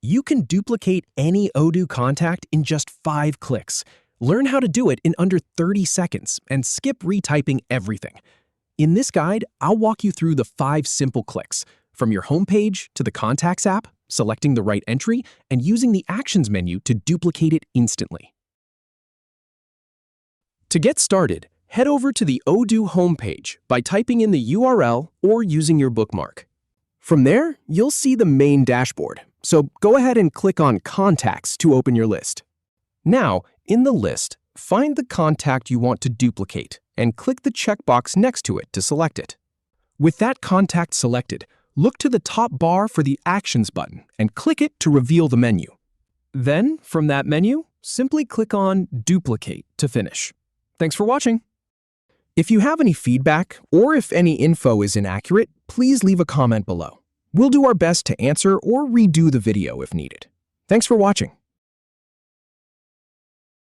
You can duplicate any Odoo contact in just 5 clicks. Learn how to do it in under 30 seconds and skip retyping everything. In this guide, I'll walk you through the 5 simple clicks, from your homepage to the Contacts app, selecting the right entry, and using the Actions menu to duplicate it instantly. To get started, head over to the Odoo homepage by typing in the URL or using your bookmark. From there, you'll see the main dashboard, so go ahead and click on Contacts to open your list. Now, in the list, find the contact you want to duplicate and click the checkbox next to it to select it. With that contact selected, look to the top bar for the Actions button and click it to reveal the menu. Then, from that menu, simply click on Duplicate to finish. Thanks for watching. If you have any feedback or if any info is inaccurate, please leave a comment below. We'll do our best to answer or redo the video if needed. Thanks for watching.